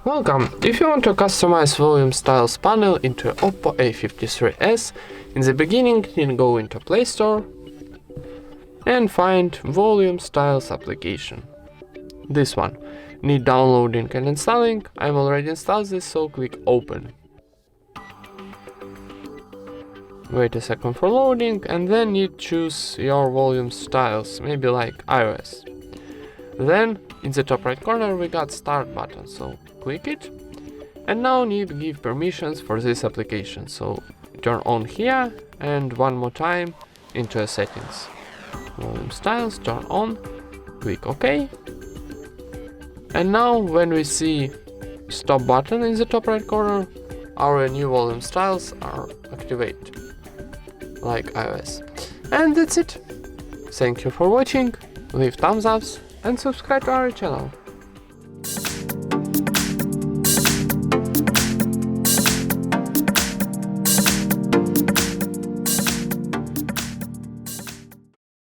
Welcome! If you want to customize volume styles panel into Oppo A53s, in the beginning you need to go into Play Store and find volume styles application. This one. Need downloading and installing. I'm already installed this, so click open. Wait a second for loading and then need choose your volume styles, maybe like iOS. Then in the top right corner we got start button, so click it. And now need to give permissions for this application, so turn on here and one more time into settings. Volume styles, turn on, click OK. And now when we see stop button in the top right corner, our new volume styles are activated, like iOS. And that's it. Thank you for watching, leave thumbs ups and subscribe to our channel.